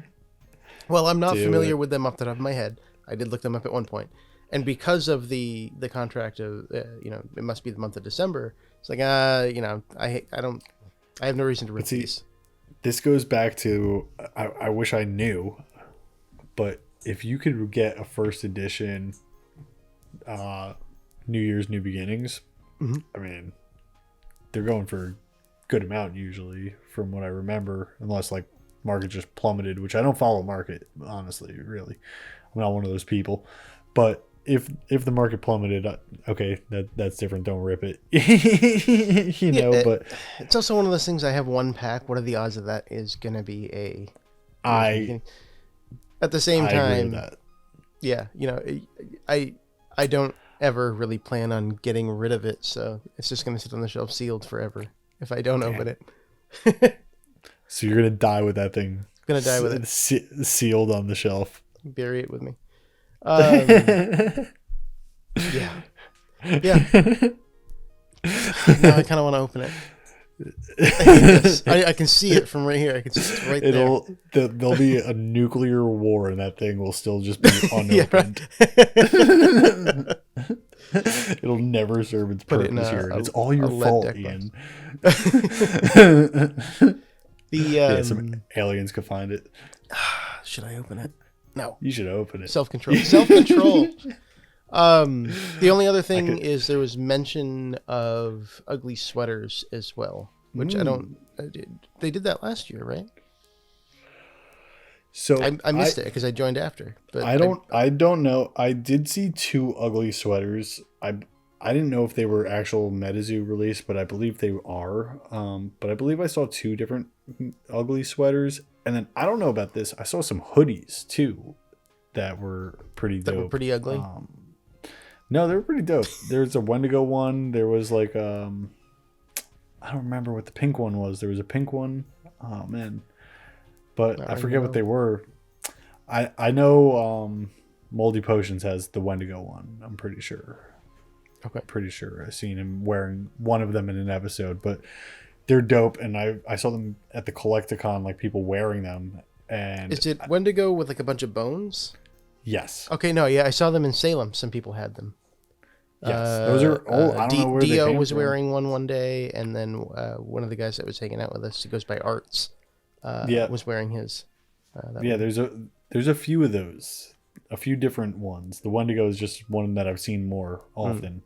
Well, I'm not familiar with them off the top of my head. I did look them up at one point. And because of the contract of it must be the month of December. It's like I have no reason to rip these. This goes back to I wish I knew, but if you could get a first edition, New Year's New Beginnings, I mean, they're going for a good amount usually, from what I remember, unless like market just plummeted, which I don't follow market honestly. Really, I'm not one of those people, but. If the market plummeted, okay, that's different. Don't rip it, But it's also one of those things. I have one pack. What are the odds of that is going to be a? At the same time, yeah, I don't ever really plan on getting rid of it, so it's just going to sit on the shelf sealed forever if I don't open it. So you're gonna die with that thing. Gonna die with it sealed on the shelf. Bury it with me. Yeah. Now I kind of want to open it. I can see it from right here. I can see it's right there. There'll be a nuclear war, and that thing will still just be unopened. It'll never serve its purpose here. It's all your fault, Ian. Some aliens could find it. Should I open it? No. You should open it. Self-control. Self-control. The only other thing is there was mention of ugly sweaters as well, which I don't. They did that last year, right? So I missed it because I joined after. But I don't know. I did see 2 ugly sweaters. I didn't know if they were actual Metazoo release, but I believe they are. But I believe I saw 2 different ugly sweaters. And then I don't know about this. I saw some hoodies too that were pretty dope. That were pretty ugly? No, they were pretty dope. There's a Wendigo one. There was like I don't remember what the pink one was. There was a pink one. Oh man. But I forget what they were. I know Moldy Potions has the Wendigo one. I'm pretty sure. Okay. Pretty sure I've seen him wearing one of them in an episode, but they're dope, and I saw them at the Collecticon, like people wearing them. And is it Wendigo with like a bunch of bones? Yes. Okay, no, yeah, I saw them in Salem. Some people had them. Yes, those are. I don't know where Dio they came was from. wearing one day, and then one of the guys that was hanging out with us, he goes by Arts, was wearing his. There's a few of those, a few different ones. The Wendigo is just one that I've seen more often.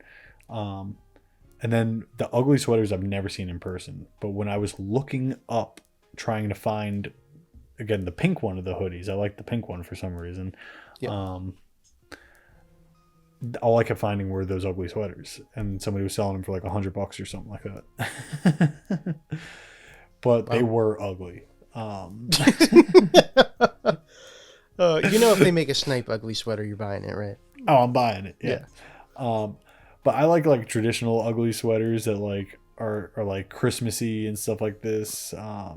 And then the ugly sweaters I've never seen in person. But when I was looking up, trying to find, again, the pink one of the hoodies, I like the pink one for some reason. Yep. All I kept finding were those ugly sweaters. And somebody was selling them for like $100 or something like that. But they were ugly. If they make a snipe ugly sweater, you're buying it, right? Oh, I'm buying it. Yeah. But I like traditional ugly sweaters that like are like Christmassy and stuff like this. I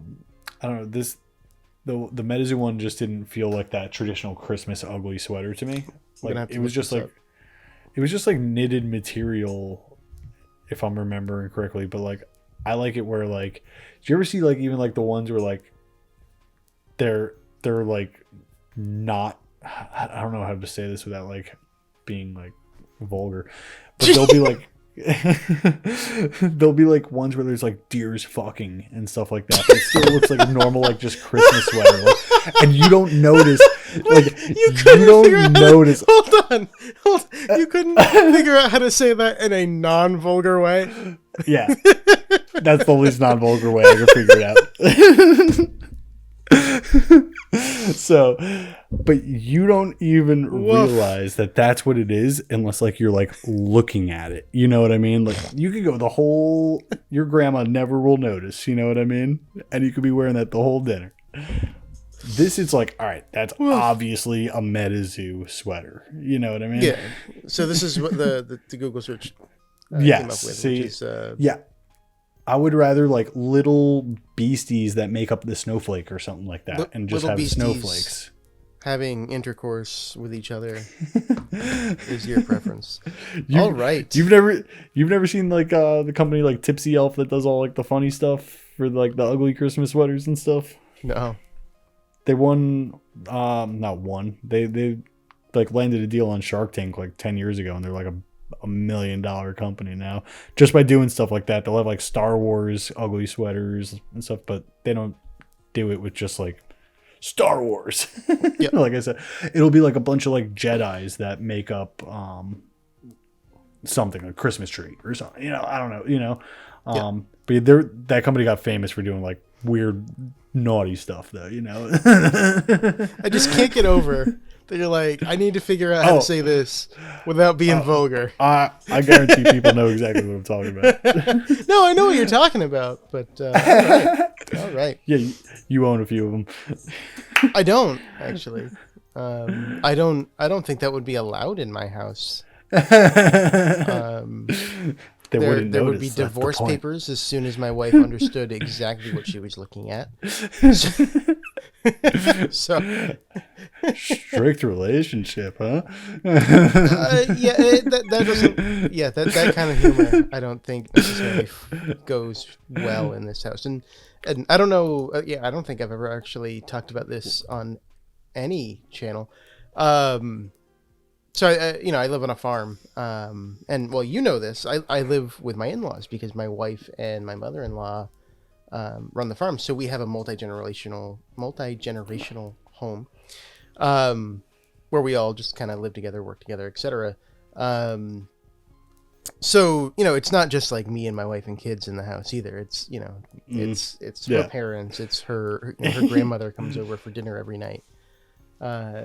don't know, the Metazoo one just didn't feel like that traditional Christmas ugly sweater to me. Like it was just like knitted material, if I'm remembering correctly. But like I like it where like, do you ever see like even like the ones where like they're like not, I don't know how to say this without like being like vulgar, but they'll be like there'll be like ones where there's like deers fucking and stuff like that, but it still looks like a normal like just Christmas sweater, like, and you don't notice like you don't notice. Hold on, you couldn't figure out how to say that in a non-vulgar way. Yeah, that's the least non-vulgar way I can figure it out. So, but you don't even realize that that's what it is unless like you're like looking at it. You know what I mean? Like you could go the whole, your grandma never will notice. You know what I mean? And you could be wearing that the whole dinner. This is like, all right, that's obviously a Metazoo sweater. You know what I mean? Yeah. So this is what the Google search came up with. See, which is, yeah. I would rather like little beasties that make up the snowflake or something like that, and just have snowflakes having intercourse with each other is your preference. All right. You've never seen like the company like Tipsy Elf that does all like the funny stuff for like the ugly Christmas sweaters and stuff? No. They won not won. They like landed a deal on Shark Tank like 10 years ago, and they're like a $1 million company now just by doing stuff like that. They'll have like Star Wars ugly sweaters and stuff, but they don't do it with just like Star Wars. Yep. Like I said, it'll be like a bunch of like Jedis that make up something, a Christmas tree or something, you know, I don't know, you know. But that company got famous for doing like weird naughty stuff though, you know. I just can't get over that you're like, I need to figure out how to say this without being vulgar. I guarantee people know exactly what I'm talking about. No, I know what you're talking about, but all right. Yeah, you own a few of them. I don't actually. I don't think that would be allowed in my house. There would be divorce papers as soon as my wife understood exactly what she was looking at. So strict relationship, huh? That kind of humor I don't think necessarily goes well in this house, and I don't know. I don't think I've ever actually talked about this on any channel. So I live on a farm, and well, you know this. I live with my in-laws because my wife and my mother-in-law run the farm. So we have a multi-generational home, where we all just kind of live together, work together, etc. So it's not just like me and my wife and kids in the house either. It's it's her parents. It's her grandmother comes over for dinner every night.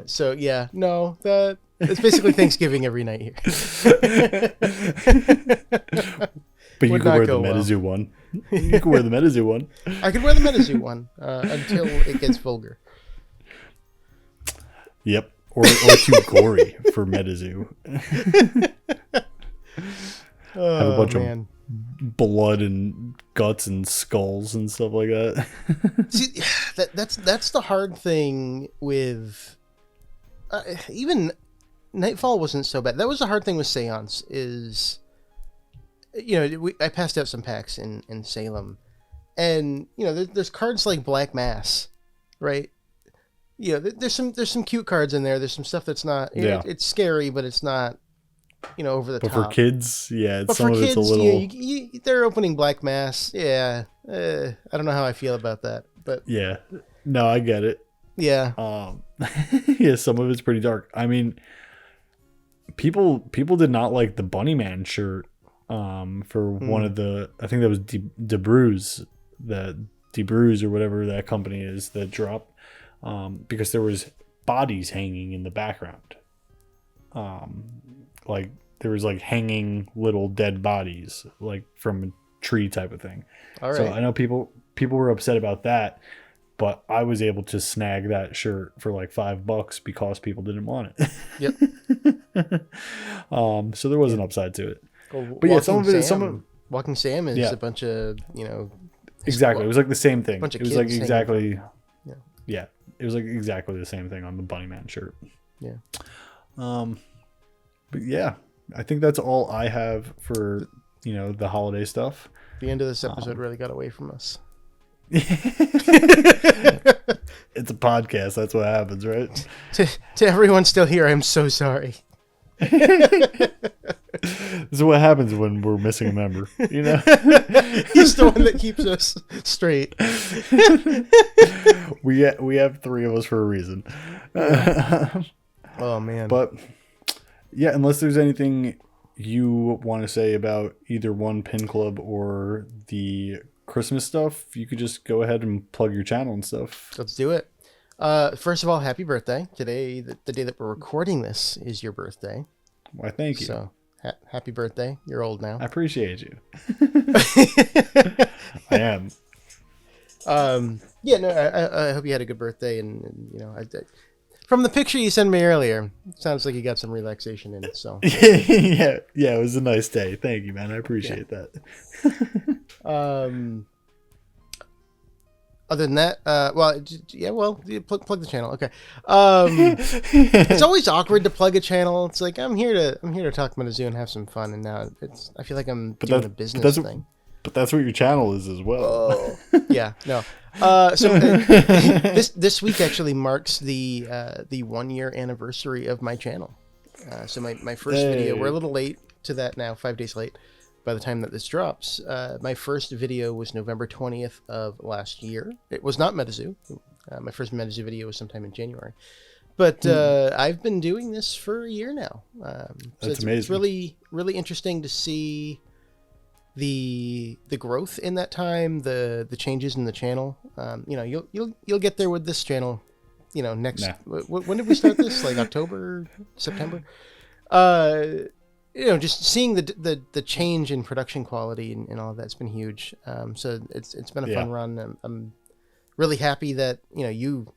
So yeah, no, it's basically Thanksgiving every night here. But you can wear the Metazoo one. You can wear the Metazoo one. I could wear the Metazoo one until it gets vulgar. Yep, or too gory for Metazoo. Have a bunch of blood and guts and skulls and stuff like that. See, that's the hard thing with even Nightfall wasn't so bad. That was the hard thing with Seance is, I passed out some packs in Salem, and there's cards like Black Mass, right? There's some cute cards in there. There's some stuff that's not. It's scary, but it's not. Over the top. But for kids, yeah, it's a little. They're opening Black Mass. Yeah, I don't know how I feel about that, but yeah, no, I get it. Yeah, yeah, some of it's pretty dark. I mean, people did not like the Bunnyman shirt. For one of the, I think that was DeBruze or whatever that company is that dropped, because there was bodies hanging in the background. Like there was like hanging little dead bodies, like from a tree type of thing. All right. So I know people were upset about that, but I was able to snag that shirt for like $5 because people didn't want it. Yep. So there was an upside to it. Well, but yeah, Walking Sam is a bunch of exactly. It was like the same thing. Bunch of it was kids like exactly. Yeah. Yeah, it was like exactly the same thing on the Bunny Man shirt. Yeah. But yeah, I think that's all I have for, the holiday stuff. The end of this episode really got away from us. It's a podcast. That's what happens, right? To everyone still here, I'm so sorry. This is what happens when we're missing a member, He's the one that keeps us straight. We have three of us for a reason. Oh man. But yeah, unless there's anything you want to say about either one Pin Club or the Christmas stuff, you could just go ahead and plug your channel and stuff. Let's do it. First of all, happy birthday. Today, the day that we're recording this, is your birthday. Why, thank you. So, happy birthday. You're old now. I appreciate you. I am. Yeah, no, I hope you had a good birthday, and from the picture you sent me earlier, it sounds like you got some relaxation in it. So yeah, it was a nice day. Thank you, man. I appreciate that. Other than that, plug the channel. Okay. It's always awkward to plug a channel. It's like I'm here to talk Metazoo and have some fun, and now I feel like I'm doing a business thing. But that's what your channel is as well. Oh, yeah, no. This week actually marks the 1 year anniversary of my channel. So my first video, we're a little late to that now, 5 days late by the time that this drops. My first video was November 20th of last year. It was not Metazoo. My first Metazoo video was sometime in January. But I've been doing this for a year now. So That's amazing. It's really, really interesting to see the growth in that time, the changes in the channel. You'll get there with this channel. Next. Nah. When did we start this? Like October, September. Just seeing the change in production quality and all of that's been huge. So it's been a fun run. I'm really happy that you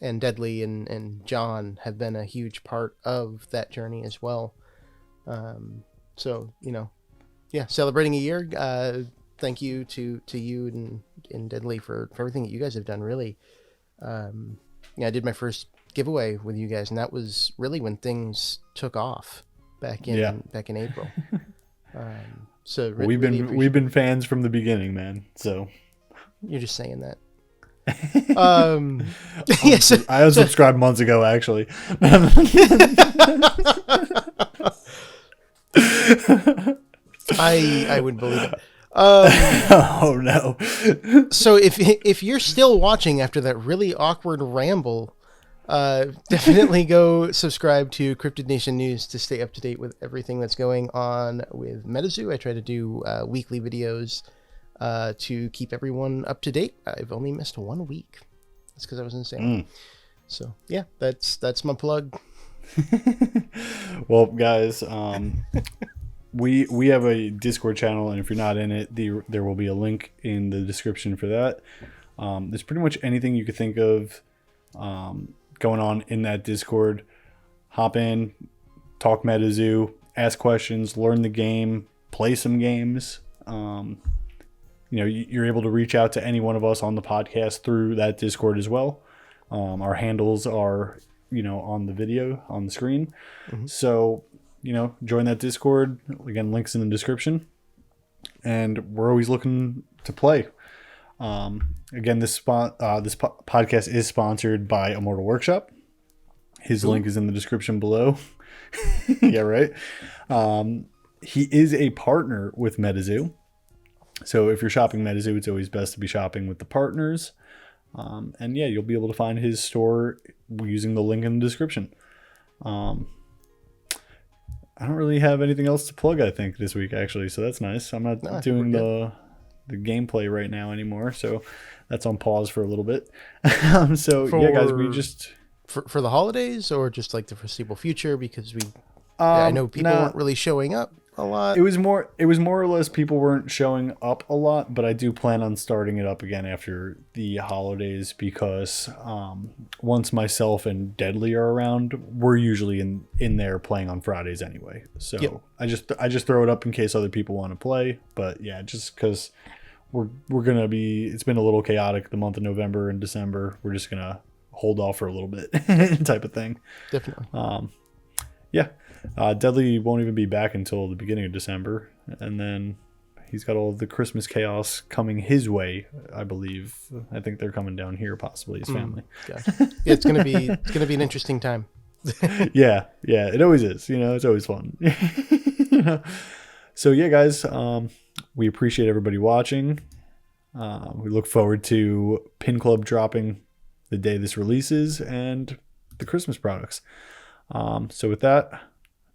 and Deadly and John have been a huge part of that journey as well. Celebrating a year. Thank you to you and Deadly for everything that you guys have done. Really, I did my first giveaway with you guys, and that was really when things took off back in April. We've been fans from the beginning, man. So you're just saying that. I unsubscribed months ago, actually. I would believe it. Oh no. So if you're still watching after that really awkward ramble, definitely go subscribe to Cryptid Nation News to stay up to date with everything that's going on with Metazoo. I try to do weekly videos to keep everyone up to date. I've only missed 1 week. That's because I was insane. So yeah, that's my plug. Well, guys, we have a Discord channel, and if you're not in it, there will be a link in the description for that. There's pretty much anything you could think of going on in that Discord. Hop in, talk Metazoo, ask questions, learn the game, play some games. You're able to reach out to any one of us on the podcast through that Discord as well. Our handles are on the video on the screen. Mm-hmm. So join that Discord. Again, links in the description. And we're always looking to play. Again, this podcast is sponsored by Immortal Workshop. His link is in the description below. Yeah, right. He is a partner with Metazoo. So if you're shopping Metazoo, it's always best to be shopping with the partners. And yeah, you'll be able to find his store using the link in the description. I don't really have anything else to plug, I think, this week, actually. So that's nice. I'm not doing the gameplay right now anymore. So that's on pause for a little bit. Yeah, guys, we just... For the holidays or just like the foreseeable future? Because I know people weren't really showing up a lot. It was more or less people weren't showing up a lot, but I do plan on starting it up again after the holidays because once myself and Deadly are around, we're usually in there playing on Fridays anyway. So yep. I just throw it up in case other people want to play. But yeah, just because we're gonna be. It's been a little chaotic the month of November and December. We're just gonna hold off for a little bit, type of thing. Definitely. Yeah. Deadly won't even be back until the beginning of December, and then he's got all the Christmas chaos coming his way. I believe. I think they're coming down here, possibly his family. Gotcha. Yeah, it's gonna be an interesting time. Yeah, it always is. It's always fun. So yeah, guys, we appreciate everybody watching. We look forward to PinClub dropping the day this releases and the Christmas products. So with that,